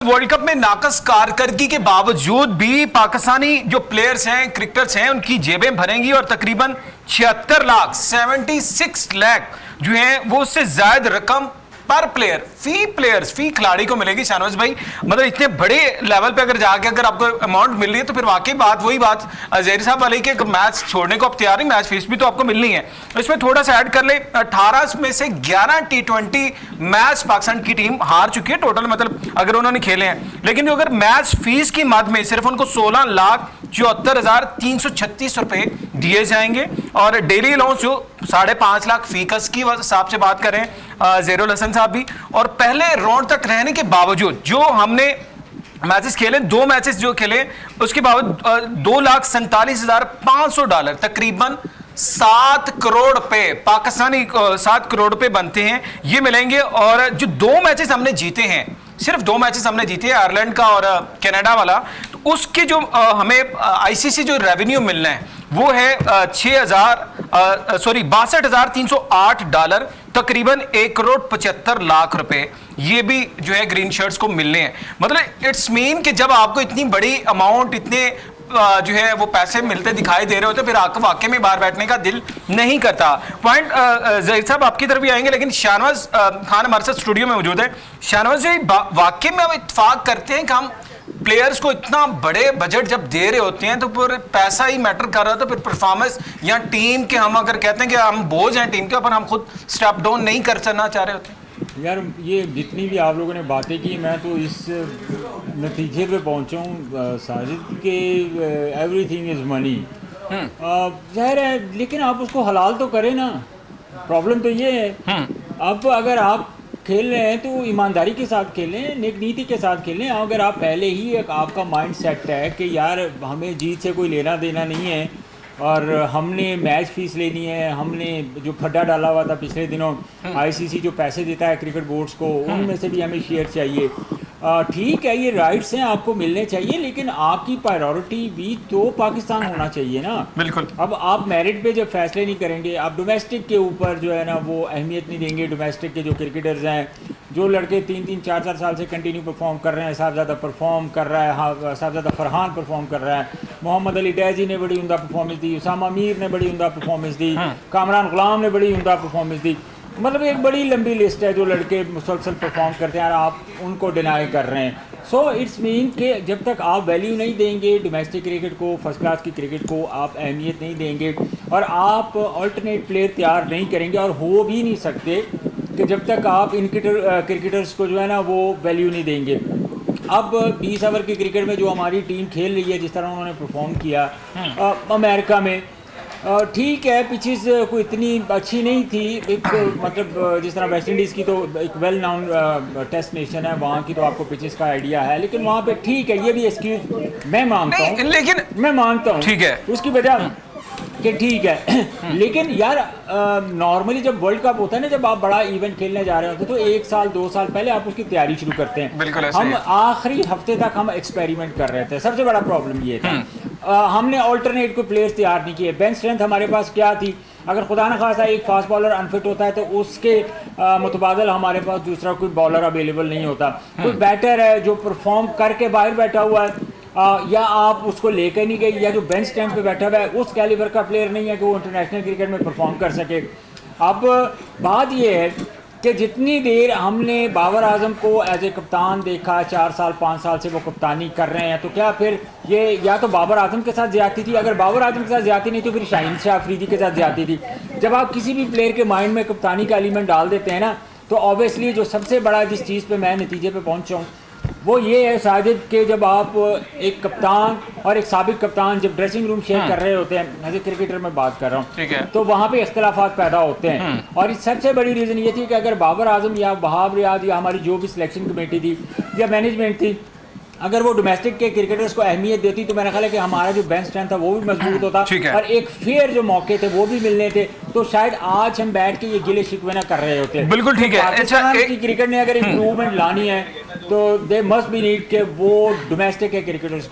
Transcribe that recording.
World cup में नाकस कारकर्दगी के बावजूद भी पाकिस्तानी जो प्लेयर्स हैं, क्रिकेटर्स हैं, उनकी जेबें भरेंगी और तकरीबन 76 लाख 76 लाख जो है वो उससे ज्यादा रकम पर प्लेयर फी खिलाड़ी को मिलेगी। शाहनवाज भाई, मतलब इतने बड़े लेवल पे अगर जाके अगर आपको अमाउंट मिल रही है तो फिर वाकई बात वही बात जहरी साहब वाली कि मैच छोड़ने को आप तैयार नहीं, मैच फीस भी तो आपको मिलनी है। इसमें थोड़ा सा ऐड कर ले, 18 में से 11 T20 मैच पाकिस्तान की टीम हार चुकी है टोटल, मतलब अगर उन्होंने खेले हैं, लेकिन जो अगर मैच फीस की मद में सिर्फ उनको 16,74,336 रुपए दिए जाएंगे और डेली अलाउंस जो 5.5 लाख फीकस की हिसाब से बात करें ज़हीरुल हसन साहब भी, और पहले राउंड तक रहने के बावजूद जो हमने मैचेस खेले, 2 मैचेस जो खेले उसके बावजूद $2,47,500 तकरीबन 7 करोड़ रुपए पाकिस्तानी 7 करोड़ रुपए बनते हैं, ये मिलेंगे। और जो 2 मैचेस हमने जीते हैं, सिर्फ 2 मैचेस हमने जीते हैं, आयरलैंड का और कनाडा वाला, तो उसके जो हमें आईसीसी जो रेवेन्यू मिलना है वो है $62,308 तकरीबन 1,75,00,000 रुपए, ये भी जो है ग्रीन शर्ट्स को मिलने हैं। मतलब इट्स मीन कि जब आपको इतनी बड़ी अमाउंट, इतने जो है वो पैसे मिलते दिखाई दे रहे होते, फिर आपको वाकई में बाहर बैठने का दिल नहीं करता। पॉइंट ज़हीर साहब आपकी तरफ भी आएंगे, लेकिन शाहनवाज खान हमारे साथ स्टूडियो में मौजूद है। शाहनवाज जी, वाकई में हम इत्तेफाक करते हैं कि हम प्लेयर्स को इतना बड़े बजट जब दे रहे होते हैं तो फिर पैसा ही मैटर कर रहा था, फिर परफॉर्मेंस या टीम के, हम अगर कहते हैं कि हम बोझ हैं टीम के ऊपर, हम खुद स्टेप डाउन नहीं कर करना चाह रहे होते। यार ये जितनी भी आप लोगों ने बातें की, मैं तो इस नतीजे पे पहुंचा हूँ साजिद के एवरीथिंग इज़ मनी। ज़ाहिर है, लेकिन आप उसको हलाल तो करें ना। प्रॉब्लम तो ये है, अब अगर आप खेल रहे हैं तो ईमानदारी के साथ खेलें, नेक नीति के साथ खेलें। अगर आप पहले ही एक आपका माइंड सेट है कि यार हमें जीत से कोई लेना देना नहीं है और हमने मैच फीस लेनी है, हमने जो खड्डा डाला हुआ था पिछले दिनों, आईसीसी जो पैसे देता है क्रिकेट बोर्ड्स को, उनमें से भी हमें शेयर चाहिए। ठीक है, ये राइट्स हैं, आपको मिलने चाहिए, लेकिन आपकी प्रायोरिटी भी तो पाकिस्तान होना चाहिए ना। बिल्कुल। अब आप मेरिट पे जब फैसले नहीं करेंगे, आप डोमेस्टिक के ऊपर जो है ना वो अहमियत नहीं देंगे। डोमेस्टिक के जो क्रिकेटर्स हैं, जो लड़के 3-3 4-4 साल से कंटिन्यू परफॉर्म कर रहे हैं, साहबजादा परफॉर्म कर रहा है, हाँ साहबजादा फरहान परफॉर्म कर रहा है, मोहम्मद अली डैजी ने बड़ी उम्दा परफॉर्मेंस दी, उसामा मीर ने बड़ी उम्दा परफॉर्मेंस दी, कामरान गुलाम ने बड़ी उम्दा परफॉर्मेंस दी। मतलब एक बड़ी लंबी लिस्ट है जो लड़के मुसलसल परफॉर्म करते हैं और आप उनको डिनाई कर रहे हैं। सो इट्स मीन कि जब तक आप वैल्यू नहीं देंगे डोमेस्टिक क्रिकेट को, फर्स्ट क्लास की क्रिकेट को आप अहमियत नहीं देंगे और आप अल्टरनेट प्लेयर तैयार नहीं करेंगे, और हो भी नहीं सकते कि जब तक आप इन क्रिकेटर्स को जो है ना वो वैल्यू नहीं देंगे। अब 20 ओवर की क्रिकेट में जो हमारी टीम खेल रही है, जिस तरह उन्होंने परफॉर्म किया अमेरिका में, ठीक है, पिचेस कोई इतनी अच्छी नहीं थी, एक मतलब जिस तरह वेस्ट इंडीज़ की तो एक वेल नाउन टेस्ट नेशन है, वहाँ की तो आपको पिचेस का आइडिया है, लेकिन वहाँ पे ठीक है, ये भी एक्सक्यूज मैं मानता हूँ, लेकिन मैं मानता हूँ ठीक है उसकी वजह कि ठीक है लेकिन यार नॉर्मली जब वर्ल्ड कप होता है ना, जब आप बड़ा इवेंट खेलने जा रहे होते हैं तो 1 साल 2 साल पहले आप उसकी तैयारी शुरू करते हैं। बिल्कुल ऐसे हम आखिरी हफ्ते तक हम एक्सपेरिमेंट कर रहे थे, सबसे बड़ा प्रॉब्लम ये था। हमने ऑल्टरनेट को प्लेयर्स तैयार नहीं किए। बेंच स्ट्रेंथ हमारे पास क्या थी, अगर खुदा न खासा एक फास्ट बॉलर अनफिट होता है तो उसके मुतबादल हमारे पास दूसरा कोई बॉलर अवेलेबल नहीं होता। कोई बैटर है जो परफॉर्म करके बाहर बैठा हुआ है, या आप उसको लेकर नहीं गए, या जो बेंच स्टैंड पे बैठा हुआ है उस कैलिबर का प्लेयर नहीं है कि वो इंटरनेशनल क्रिकेट में परफॉर्म कर सके। अब बात ये है कि जितनी देर हमने बाबर आजम को एज ए कप्तान देखा, 4 साल 5 साल से वो कप्तानी कर रहे हैं, तो क्या फिर ये या तो बाबर आजम के साथ ज्यादती थी, अगर बाबर आजम के साथ ज्यादती नहीं तो फिर शाहीन शाह अफरीदी के साथ ज्यादती थी। जब आप किसी भी प्लेयर के माइंड में कप्तानी का एलिमेंट डाल देते हैं ना, तो ऑब्वियसली जो सबसे बड़ा जिस चीज़ पे मैं नतीजे पे पहुंचा हूँ वो ये है साजिद के, जब आप एक कप्तान और एक साबिक कप्तान जब ड्रेसिंग रूम शेयर कर रहे होते हैं, एज ए क्रिकेटर में बात कर रहा हूँ, ठीक है, तो वहाँ पे इख्तलाफात पैदा होते हैं। और इस सबसे बड़ी रीज़न ये थी कि अगर बाबर आजम या वहाब रियाज या हमारी जो भी सिलेक्शन कमेटी थी या मैनेजमेंट थी, अगर वो डोमेस्टिक के क्रिकेटर्स को अहमियत देती तो मेरा ख्याल है कि हमारा जो बेंच स्ट्रेंथ था वो भी मजबूत होता और एक फेयर जो मौके थे वो भी मिलने थे, तो शायद आज हम बैठ के ये गिले शिकवे ना कर रहे होते। बिल्कुल ठीक है। पाकिस्तान की क्रिकेट ने अगर इम्प्रूवमेंट लानी है तो दे मस्ट बी नीड के वो डोमेस्टिक के क्रिकेटर्स को